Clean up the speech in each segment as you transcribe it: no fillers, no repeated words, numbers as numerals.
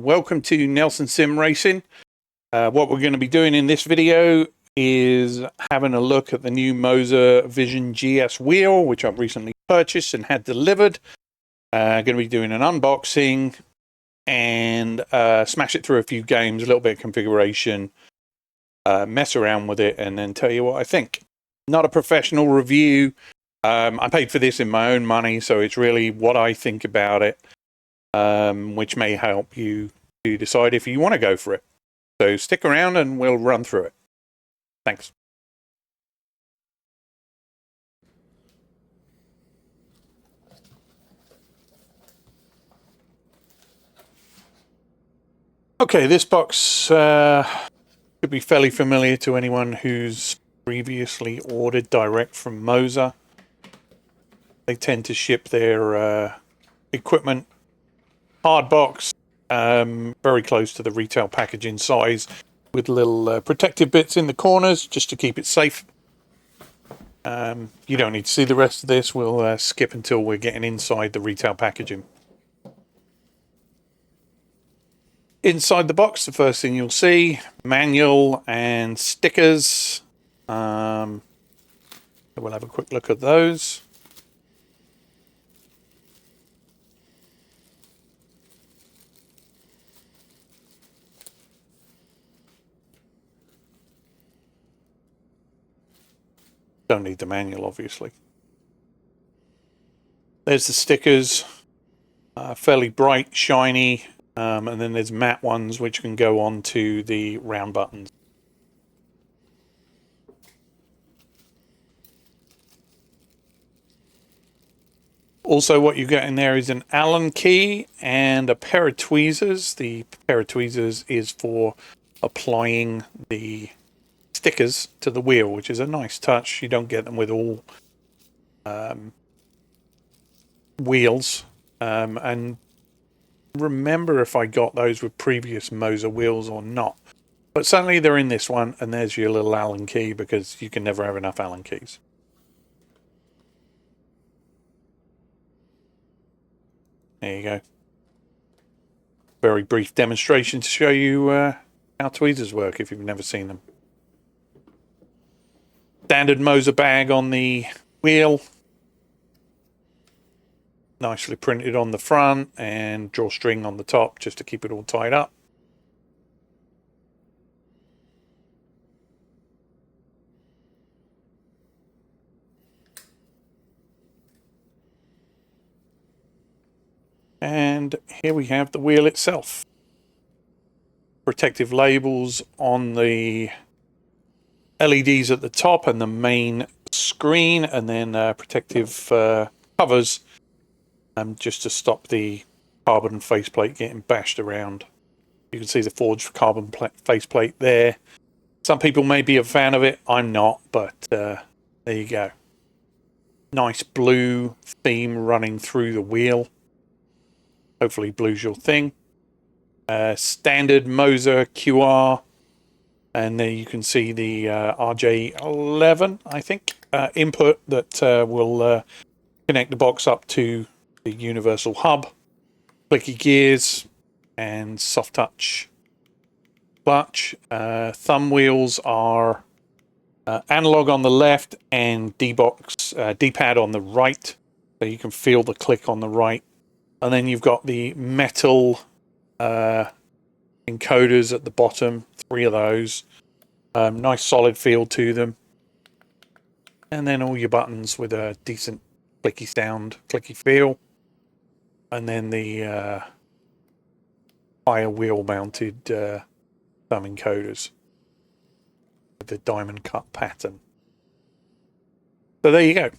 and welcome to Nelson Sim Racing. What we're going to be doing in this video is having a look at the new Moza Vision GS wheel, which I've recently purchased and had delivered. Going to be doing an unboxing and smash it through a few games, a little bit of configuration, mess around with it, and then tell you what I think. Not a professional review. I paid for this in my own money, so it's really what I think about it, which may help you to decide if you want to go for it. So stick around and we'll run through it. Thanks. Okay, this box should be fairly familiar to anyone who's previously ordered direct from Moza. They tend to ship their equipment hard box, very close to the retail packaging size, with little protective bits in the corners just to keep it safe. You don't need to see the rest of this. We'll skip until we're getting inside the retail packaging. Inside the box, the first thing you'll see, manual and stickers. We'll have a quick look at those. Don't need the manual, obviously. There's the stickers, fairly bright, shiny, and then there's matte ones which can go on to the round buttons. Also, what you get in there is an Allen key and a pair of tweezers. The pair of tweezers is for applying the stickers to the wheel, which is a nice touch. You don't get them with all wheels. And remember if I got those with previous Moza wheels or not. But certainly they're in this one, and there's your little Allen key, because you can never have enough Allen keys. There you go. Very brief demonstration to show you how tweezers work if you've never seen them. Standard Moza bag on the wheel. Nicely printed on the front and drawstring on the top just to keep it all tied up. And here we have the wheel itself. Protective labels on the LEDs at the top and the main screen, and then protective covers just to stop the carbon faceplate getting bashed around. You can see the forged carbon faceplate there. Some people may be a fan of it. I'm not, but there you go. Nice blue theme running through the wheel. Hopefully blue's your thing. Standard Moza QR. And there you can see the RJ11, I think, input that will connect the box up to the universal hub. Clicky gears and soft touch clutch. Thumb wheels are analog on the left and D-pad on the right. So you can feel the click on the right. And then you've got the metal encoders at the bottom, 3 of those. Nice solid feel to them. And then all your buttons with a decent clicky sound, clicky feel. And then the higher wheel mounted thumb encoders with the diamond cut pattern. So there you go.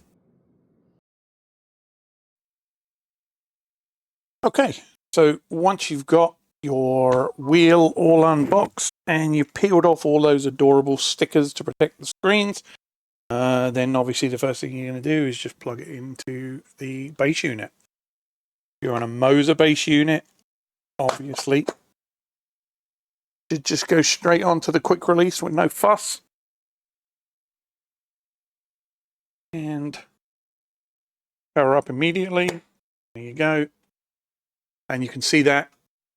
Okay, so once you've got your wheel all unboxed and you've peeled off all those adorable stickers to protect the screens, then obviously the first thing you're going to do is just plug it into the base unit. If you're on a Moza base unit, obviously you just go straight onto the quick release with no fuss. And power up immediately. There you go. And you can see that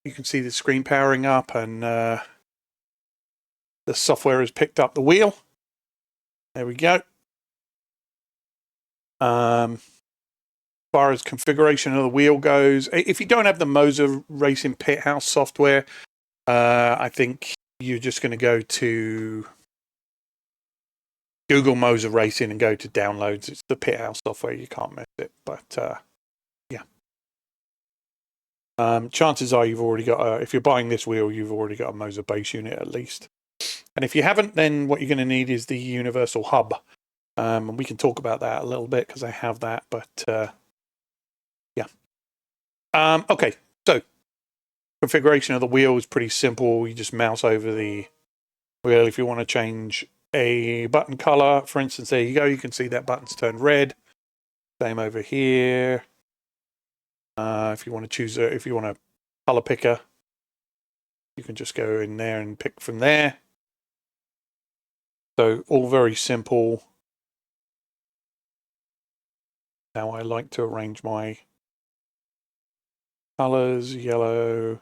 you can see the screen powering up, and the software has picked up the wheel. There we go. As far as configuration of the wheel goes, if you don't have the Moza Racing Pit House software, I think you're just going to go to Google Moza Racing and go to downloads. It's the Pit House software. You can't miss it. But yeah. Chances are you've already got, if you're buying this wheel, you've already got a Moza base unit at least. And if you haven't, then what you're going to need is the universal hub. And we can talk about that a little bit because I have that. But yeah. Okay, so configuration of the wheel is pretty simple. You just mouse over the wheel. If you want to change a button color, for instance, there you go. You can see that button's turned red. Same over here. If you want to choose if you want a color picker, you can just go in there and pick from there. So all very simple. Now I like to arrange my colors: yellow,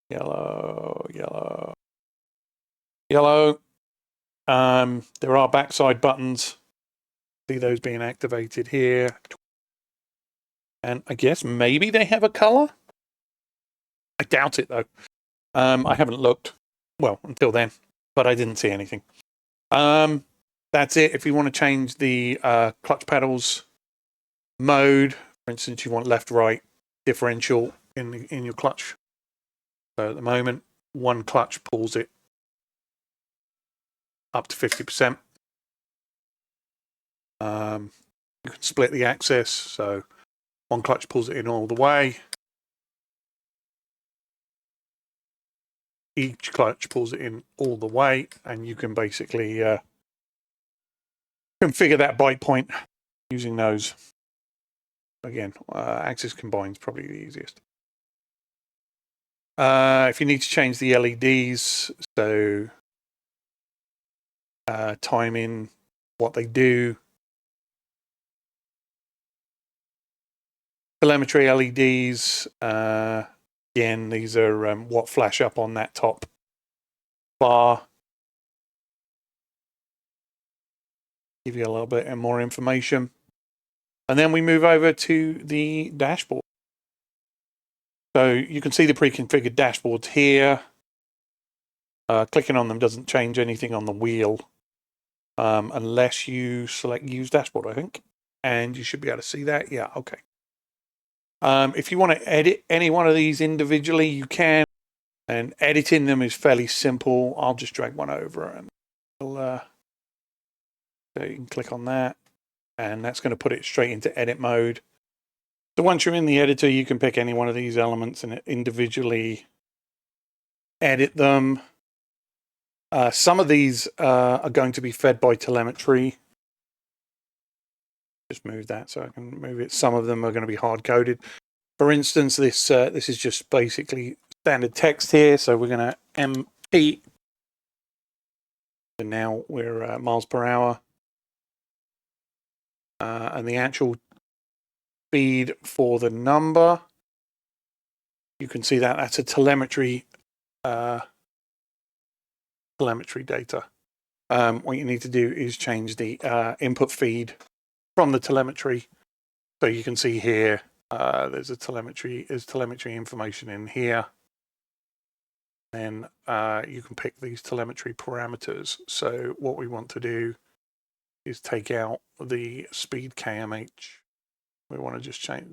yellow, yellow, yellow. There are backside buttons. See those being activated here. And I guess maybe they have a color. I doubt it, though. I haven't looked, well, until then, but I didn't see anything. That's it. If you want to change the clutch pedals mode, for instance, you want left, right, differential in your clutch. So at the moment, one clutch pulls it up to 50%. You can split the axis, so one clutch pulls it in all the way. Each clutch pulls it in all the way, and you can basically configure that bite point using those. Again, axis combined is probably the easiest. If you need to change the LEDs, so timing, what they do. Telemetry LEDs, again, these are what flash up on that top bar. Give you a little bit more information. And then we move over to the dashboard. So you can see the pre-configured dashboards here. Clicking on them doesn't change anything on the wheel unless you select Use Dashboard, I think. And you should be able to see that. Yeah, okay. If you want to edit any one of these individually, you can. And editing them is fairly simple. I'll just drag one over and so you can click on that. And that's going to put it straight into edit mode. So once you're in the editor, you can pick any one of these elements and individually edit them. Some of these are going to be fed by telemetry. Just move that so I can move it. Some of them are going to be hard-coded. For instance, this is just basically standard text here. So we're going to MP. And now we're miles per hour. And the actual speed for the number, you can see that that's a telemetry data. What you need to do is change the input feed from the telemetry. So you can see here, there's telemetry information in here. Then you can pick these telemetry parameters. So what we want to do is take out the speed kmh. We want to just change,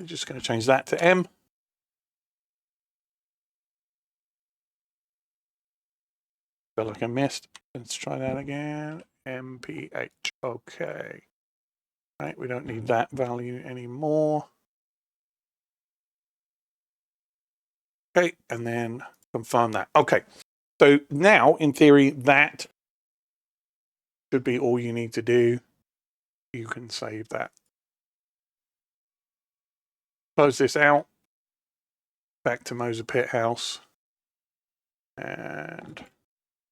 just going to change that to M. Feel like I missed. Let's try that again. MPH. Okay. Right, we don't need that value anymore. Okay, and then confirm that. Okay. So now, in theory, that should be all you need to do. You can save that. Close this out. Back to Moza Pit House. And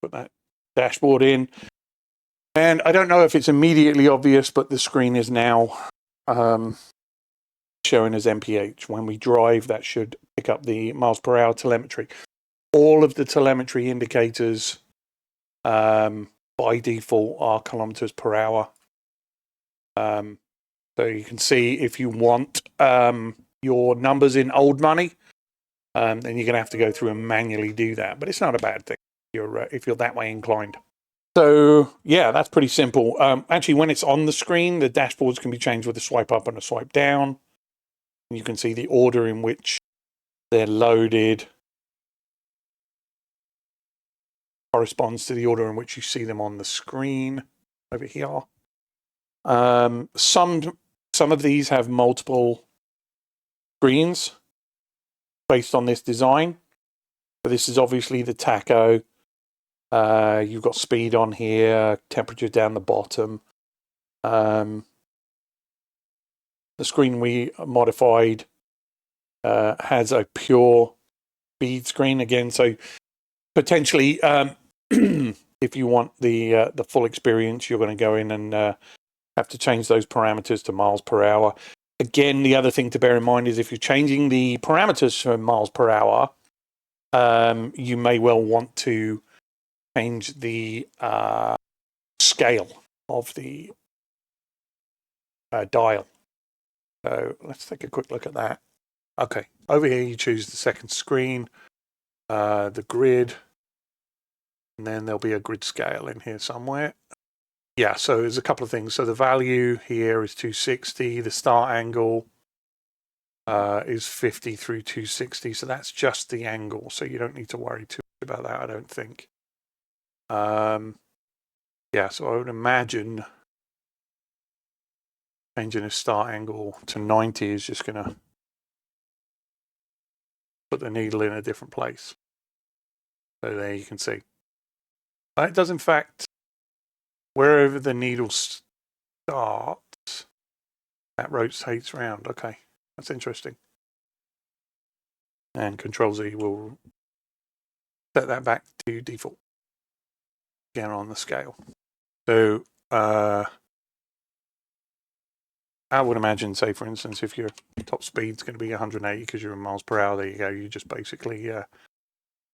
put that dashboard in. And I don't know if it's immediately obvious, but the screen is now showing as mph. When we drive, that should pick up the miles per hour telemetry. All of the telemetry indicators by default are kilometers per hour. So you can see if you want your numbers in old money, then you're going to have to go through and manually do that. But it's not a bad thing if you're that way inclined. So yeah, that's pretty simple. Actually, when it's on the screen, the dashboards can be changed with a swipe up and a swipe down. You can see the order in which they're loaded corresponds to the order in which you see them on the screen over here. Some of these have multiple screens based on this design. So this is obviously the tacho. You've got speed on here, temperature down the bottom. The screen we modified has a pure speed screen again. So potentially, if you want the full experience, you're going to go in and have to change those parameters to miles per hour. Again, the other thing to bear in mind is if you're changing the parameters to miles per hour, you may well want to change the scale of the dial. So let's take a quick look at that. Okay, over here you choose the second screen, the grid, and then there'll be a grid scale in here somewhere. Yeah, so there's a couple of things. So the value here is 260. The start angle is 50 through 260. So that's just the angle. So you don't need to worry too much about that, I don't think. Yeah, so I would imagine changing the start angle to 90 is just going to put the needle in a different place. So there you can see. It does, in fact, wherever the needle starts, that rotates round. Okay, that's interesting. And Control Z will set that back to default. Again on the scale. So I would imagine, say for instance, if your top speed's going to be 180 because you're in miles per hour, there you go. You just basically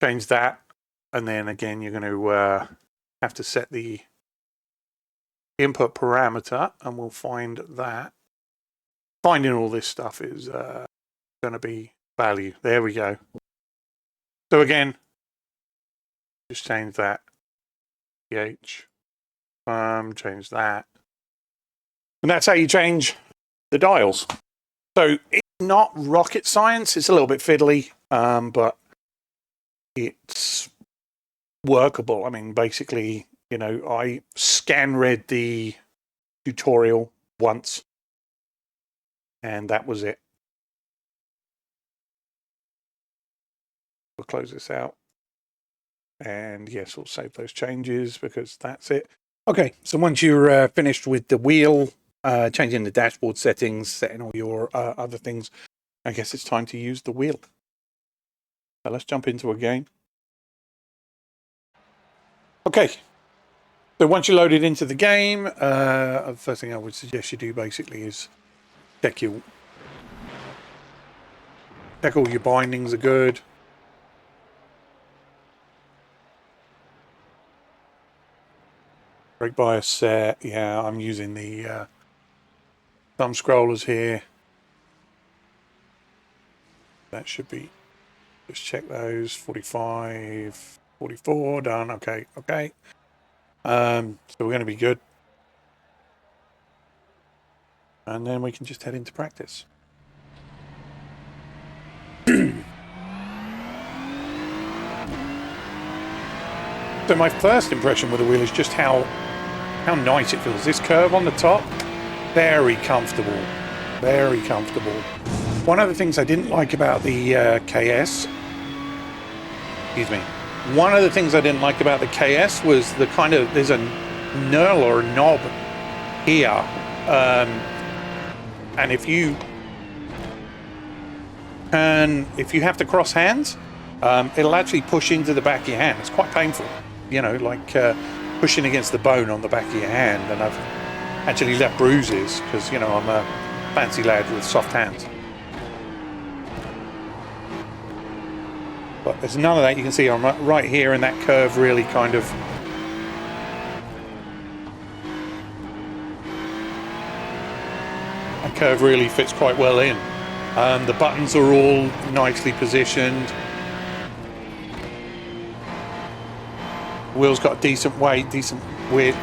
change that, and then again you're going to have to set the input parameter, and we'll find that finding all this stuff is going to be value. There we go. So again, just change that. pH. Change that. And that's how you change the dials. So it's not rocket science. It's a little bit fiddly, but it's workable. I mean, basically, you know, I scan read the tutorial once, and that was it. We'll close this out. And yes, we'll save those changes because that's it. Okay, so once you're finished with the wheel, changing the dashboard settings, setting all your other things, I guess it's time to use the wheel. So let's jump into a game. Okay, so once you load it into the game, the first thing I would suggest you do basically is check all your bindings are good. Brake bias set. Yeah, I'm using the thumb scrollers here. That should be, just check those. 45, 44, done. Okay, okay. So we're going to be good. And then we can just head into practice. So my first impression with the wheel is just how nice it feels. This curve on the top, very comfortable, very comfortable. One of the things I didn't like about the KS, excuse me, one of the things I didn't like about the KS was the kind of, there's a knurl or a knob here, and if you have to cross hands, it'll actually push into the back of your hand. It's quite painful. You know, like pushing against the bone on the back of your hand, and I've actually left bruises because, you know, I'm a fancy lad with soft hands. But there's none of that. You can see I'm right here, and that curve really kind of... That curve really fits quite well in. The buttons are all nicely positioned. The wheel's got a decent weight, decent width.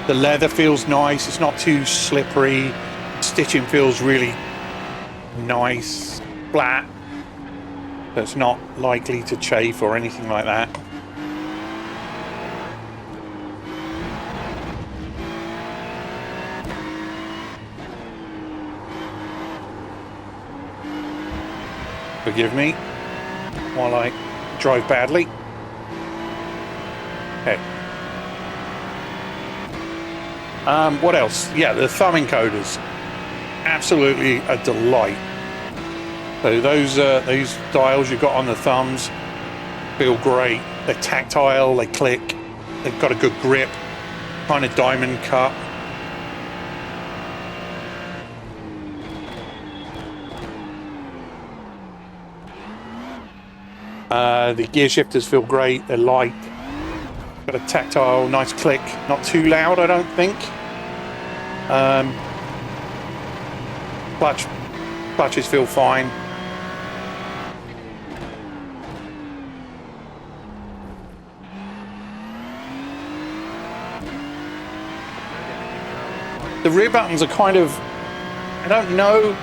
The leather feels nice. It's not too slippery. Stitching feels really nice, flat. So it's not likely to chafe or anything like that. Forgive me while I drive badly. Okay. What else? Yeah, the thumb encoders. Absolutely a delight. So those dials you've got on the thumbs feel great. They're tactile, they click, they've got a good grip, kind of diamond cut. The gear shifters feel great, they're light. Got a tactile, nice click, not too loud, I don't think. Clutches feel fine. The rear buttons are kind of, I don't know,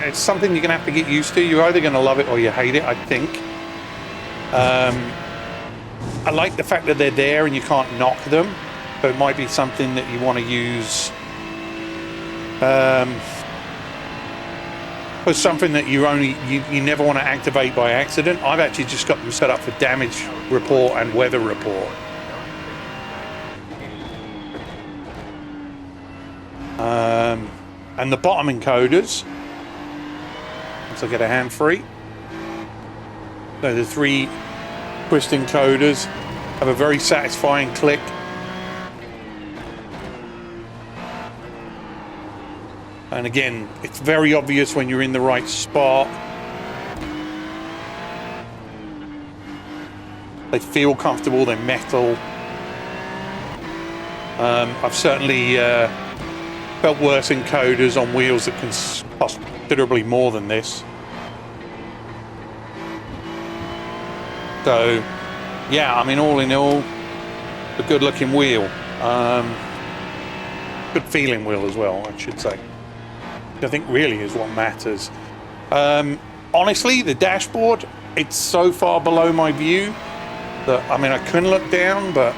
it's something you're going to have to get used to. You're either going to love it or you hate it, I think. I like the fact that they're there and you can't knock them, so it might be something that you want to use for something that you never want to activate by accident. I've actually just got them set up for damage report and weather report. And the bottom encoders, once I get a hand free, so the 3 twist encoders have a very satisfying click. And again, it's very obvious when you're in the right spot. They feel comfortable, they're metal. I've certainly felt worse encoders on wheels that can cost considerably more than this. So, yeah, I mean, all in all, a good looking wheel. Good feeling wheel as well, I should say. I think really is what matters. Honestly, the dashboard, it's so far below my view that, I mean, I couldn't look down, but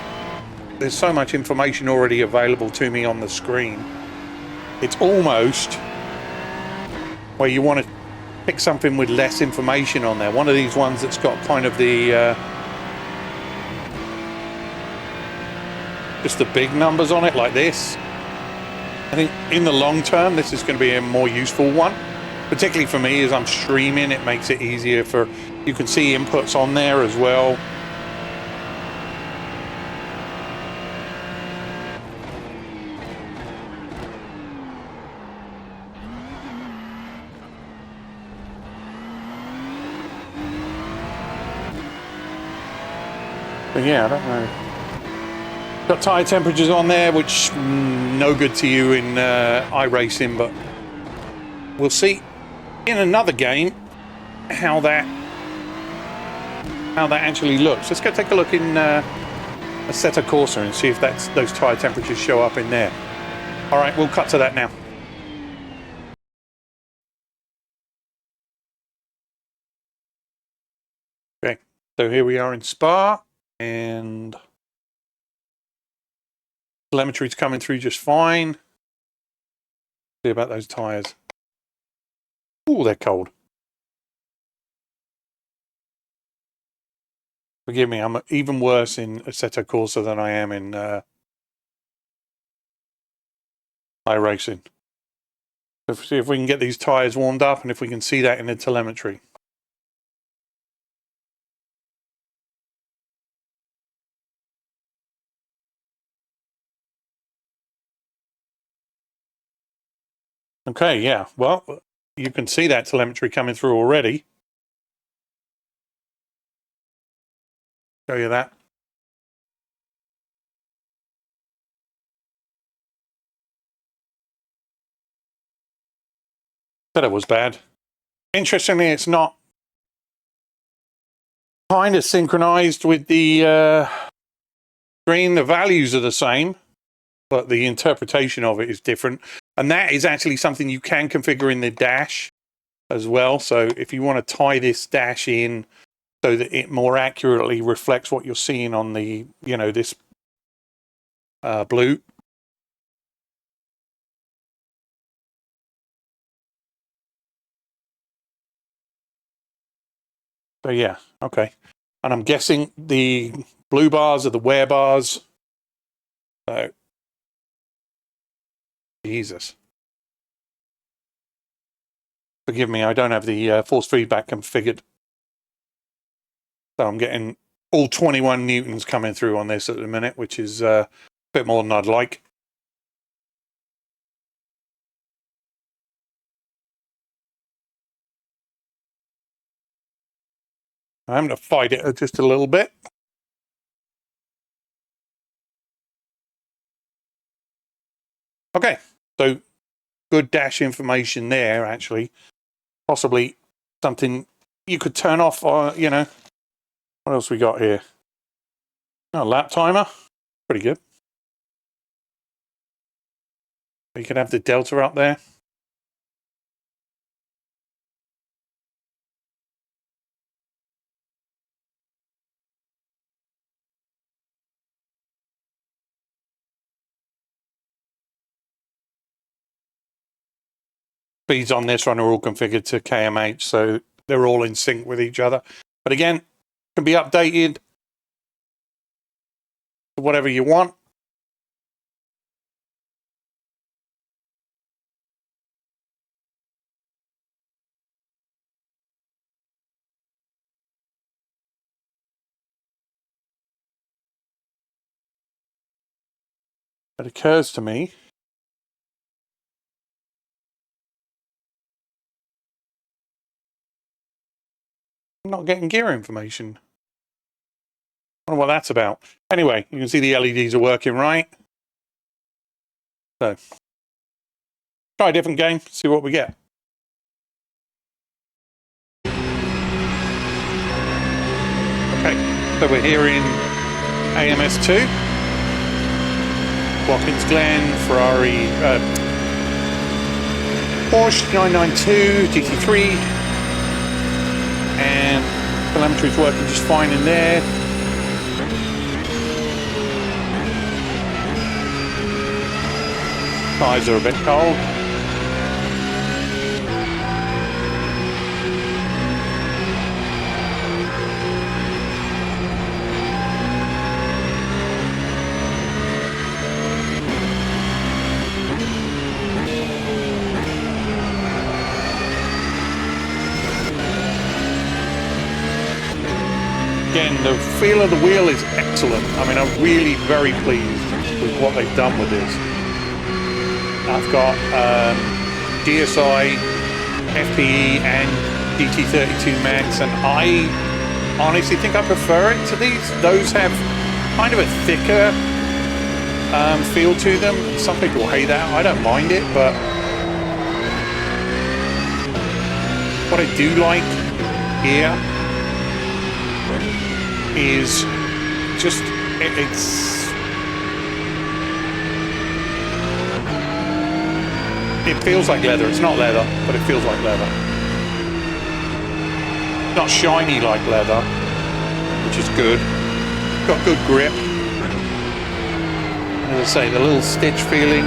there's so much information already available to me on the screen. It's almost where you want to pick something with less information on there. One of these ones that's got kind of the just the big numbers on it, like this. I think in the long term, this is going to be a more useful one, particularly for me as I'm streaming. It makes it easier for, you can see inputs on there as well. But yeah, I don't know. Got tyre temperatures on there, which no good to you in iRacing, but we'll see in another game how that actually looks. Let's go take a look in Assetto Corsa and see if those tyre temperatures show up in there. All right, we'll cut to that now. Okay, so here we are in Spa, and telemetry's coming through just fine. See about those tyres. Oh, they're cold. Forgive me, I'm even worse in Assetto Corsa than I am in iRacing. Let's see if we can get these tyres warmed up and if we can see that in the telemetry. Okay, yeah, well, you can see that telemetry coming through already. Show you that. Said it was bad. Interestingly, it's not kind of synchronized with the screen. The values are the same, but the interpretation of it is different. And that is actually something you can configure in the dash as well. So if you want to tie this dash in so that it more accurately reflects what you're seeing on the, you know, this blue. So yeah, okay. And I'm guessing the blue bars are the wear bars. So, Jesus. Forgive me, I don't have the force feedback configured. So I'm getting all 21 newtons coming through on this at the minute, which is a bit more than I'd like. I'm going to fight it just a little bit. Okay, so good dash information there, actually. Possibly something you could turn off, you know. What else we got here? Oh, lap timer. Pretty good. You can have the delta up there. Speeds on this one are all configured to kmh, so they're all in sync with each other. But again, can be updated to whatever you want. It occurs to me I'm not getting gear information. I don't know what that's about. Anyway, you can see the LEDs are working right. So, try a different game, see what we get. Okay, so we're here in AMS2. Watkins Glen, Ferrari, Porsche 992 GT3, and telemetry is working just fine in there. Tires are a bit cold. Again, the feel of the wheel is excellent. I mean, I'm really very pleased with what they've done with this. I've got DSi, FPE, and GT32 Max, and I honestly think I prefer it to these. Those have kind of a thicker feel to them. Some people hate that. I don't mind it, but what I do like here is just it feels like leather. It's not leather, but it feels like leather. Not shiny like leather, which is good. Got good grip. As I say, the little stitch feeling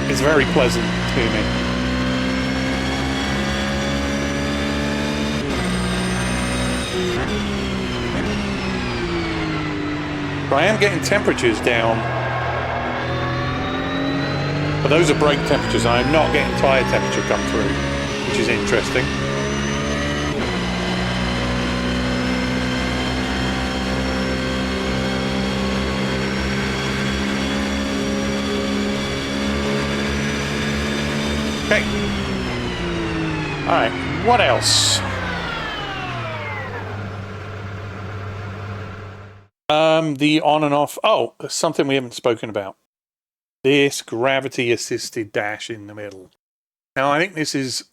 is very pleasant to me. I am getting temperatures down, but those are brake temperatures. I'm not getting tyre temperature come through, which is interesting. Okay. All right, what else? The on and off. Oh, something we haven't spoken about. This gravity assisted dash in the middle. Now, I think this is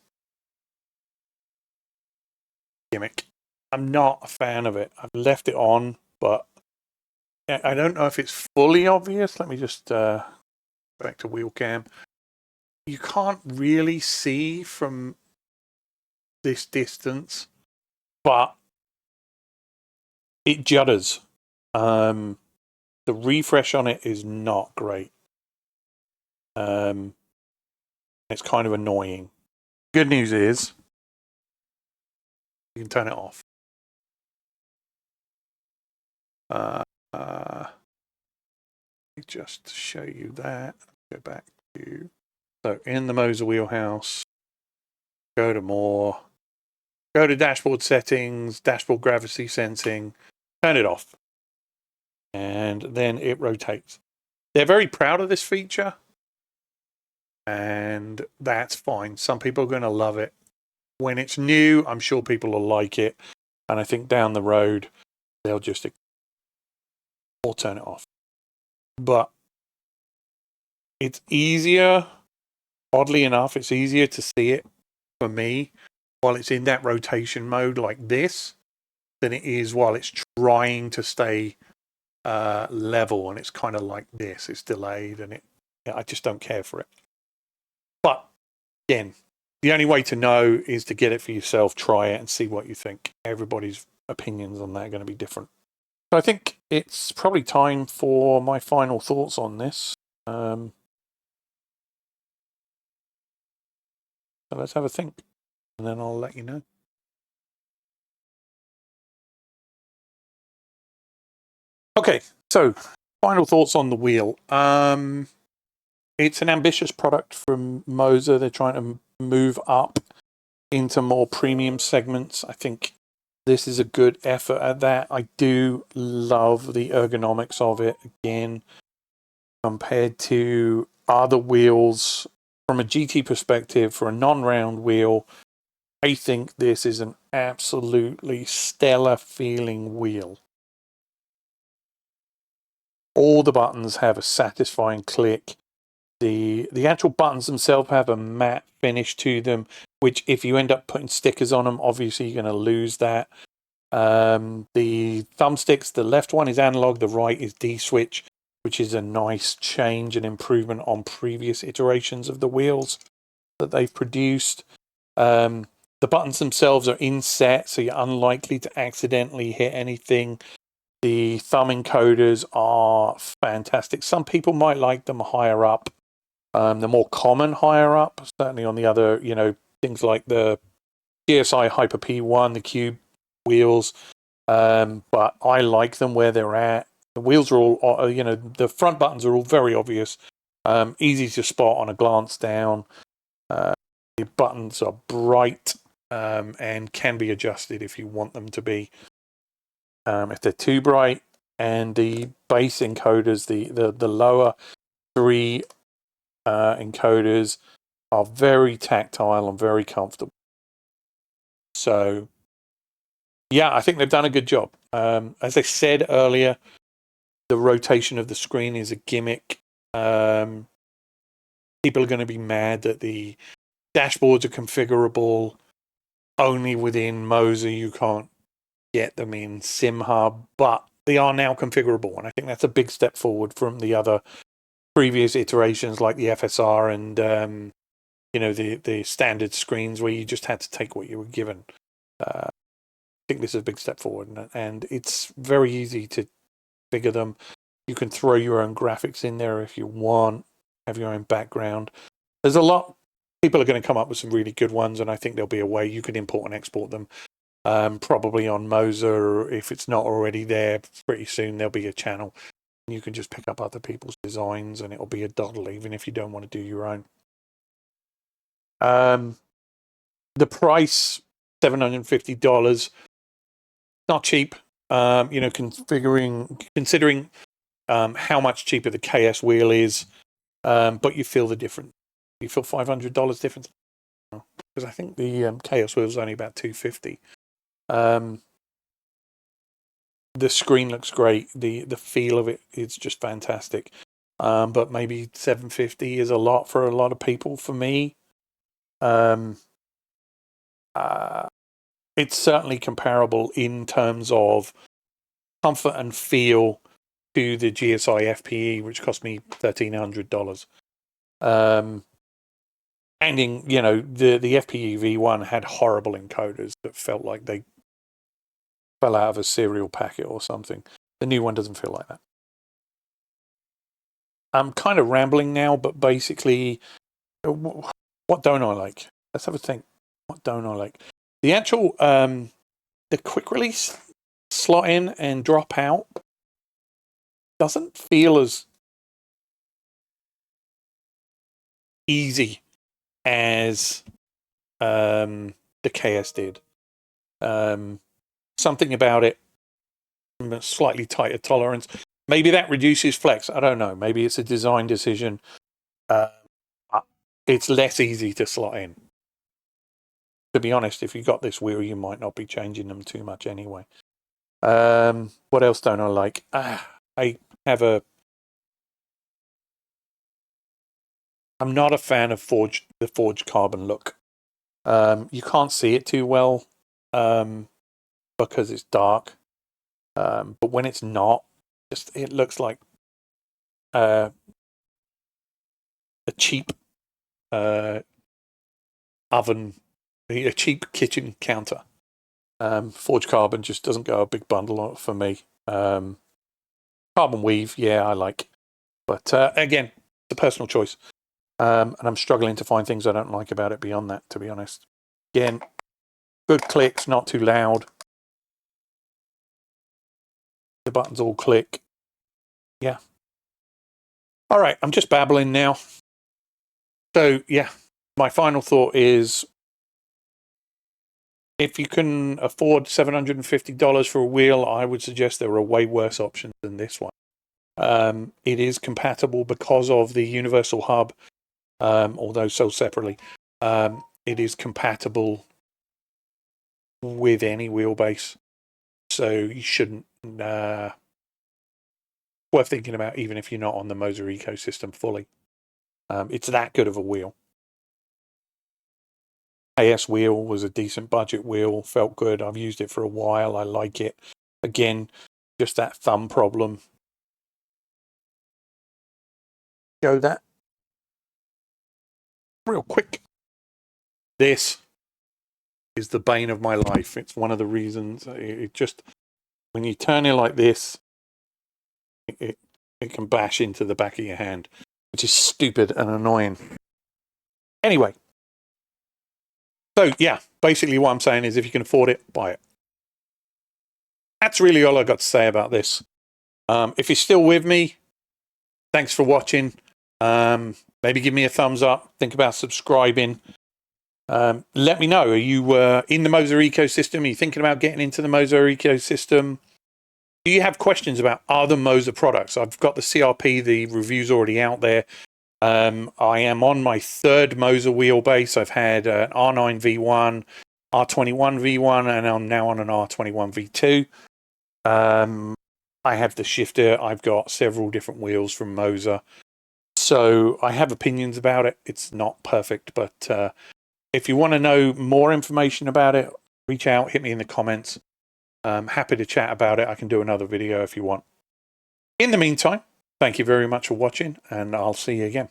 gimmick. I'm not a fan of it. I've left it on, but I don't know if it's fully obvious. Let me just back to wheel cam. You can't really see from this distance, but it judders. The refresh on it is not great. It's kind of annoying. Good news is you can turn it off. Let me just show you that. Go back to in the Moza wheelhouse. Go to more. Go to dashboard settings, dashboard gravity sensing. Turn it off, and then it rotates. They're very proud of this feature, and that's fine. Some people are going to love it. When it's new, I'm sure people will like it, and I think down the road they'll just or turn it off. But it's easier, oddly enough, it's easier to see it for me while it's in that rotation mode like this than it is while it's trying to stay level, and it's kind of like this. It's delayed, and I just don't care for it. But again, the only way to know is to get it for yourself, try it, and see what you think. Everybody's opinions on that are going to be different. So I think it's probably time for my final thoughts on this. So let's have a think, and then I'll let you know. Okay, so final thoughts on the wheel. It's an ambitious product from Moza. They're trying to move up into more premium segments. I think this is a good effort at that. I do love the ergonomics of it. Again, compared to other wheels, from a GT perspective, for a non-round wheel, I think this is an absolutely stellar feeling wheel. All the buttons have a satisfying click. The actual buttons themselves have a matte finish to them, which if you end up putting stickers on them, obviously you're going to lose that. The thumbsticks, the left one is analog, the right is D-switch, which is a nice change and improvement on previous iterations of the wheels that they've produced. The buttons themselves are inset, so you're unlikely to accidentally hit anything. The thumb encoders are fantastic. Some people might like them higher up. The more common higher up, certainly on the other, things like the GSI Hyper P1, the Cube wheels. But I like them where they're at. The wheels are all, the front buttons are all very obvious, easy to spot on a glance down. The buttons are bright and can be adjusted if you want them to be. If they're too bright, and the base encoders, the lower three encoders are very tactile and very comfortable. So, yeah, I think they've done a good job. As I said earlier, the rotation of the screen is a gimmick. People are going to be mad that the dashboards are configurable only within Moza. You can't get them in SimHub, but they are now configurable, and I think that's a big step forward from the other previous iterations like the FSR and the standard screens where you just had to take what you were given. I think this is a big step forward, and it's very easy to figure them. You can throw your own graphics in there if you want, have your own background. There's a lot. People are going to come up with some really good ones, and I think there'll be a way you can import and export them. Probably on Moza, or if it's not already there, pretty soon there'll be a channel. You can just pick up other people's designs, and it'll be a doddle, even if you don't want to do your own. The price, $750, not cheap. Considering how much cheaper the KS wheel is, but you feel the difference. You feel $500 difference, because I think the KS wheel is only about $250. the screen looks great. The feel of it is just fantastic. But maybe $750 is a lot for a lot of people. For me, it's certainly comparable in terms of comfort and feel to the GSI FPE, which cost me $1,300. And the FPE V1 had horrible encoders that felt like they fell out of a cereal packet or something. The new one doesn't feel like that. I'm kind of rambling now, but basically, what don't I like? Let's have a think. What don't I like? The actual, the quick release slot in and drop out doesn't feel as easy as the KS did. Something about it, a slightly tighter tolerance. Maybe that reduces flex. I don't know. Maybe it's a design decision. It's less easy to slot in. To be honest, if you got this wheel, you might not be changing them too much anyway. What else don't I like? I'm not a fan of the forged carbon look. You can't see it too well because it's dark. But when it's not, it looks like a cheap oven, a cheap kitchen counter. Forged carbon just doesn't go a big bundle for me. Carbon weave, yeah, I like. But again, it's a personal choice. And I'm struggling to find things I don't like about it beyond that, to be honest. Again, good clicks, not too loud. The buttons all click. Yeah. All right, I'm just babbling now. So, yeah, my final thought is if you can afford $750 for a wheel, I would suggest there are way worse options than this one. It is compatible because of the universal hub, although sold separately. It is compatible with any wheelbase, so you shouldn't. Worth thinking about, even if you're not on the Moza ecosystem fully. It's that good of a wheel. AS wheel was a decent budget wheel, felt good. I've used it for a while. I like it. Again, just that thumb problem. Show that real quick. This is the bane of my life. It's one of the reasons. It just, when you turn it like this, it can bash into the back of your hand, which is stupid and annoying. Anyway, so yeah, basically what I'm saying is if you can afford it, buy it. That's really all I got to say about this. If you're still with me, thanks for watching. Maybe give me a thumbs up. Think about subscribing. Let me know. Are you in the Moza ecosystem? Are you thinking about getting into the Moza ecosystem? Do you have questions about other Moza products? I've got the CRP, the review's already out there. I am on my third Moza wheelbase. I've had an R9 V1, R21 V1, and I'm now on an R21 V2. I have the shifter. I've got several different wheels from Moza. So I have opinions about it. It's not perfect, but if you want to know more information about it, reach out, hit me in the comments. I'm happy to chat about it. I can do another video if you want. In the meantime, thank you very much for watching, and I'll see you again.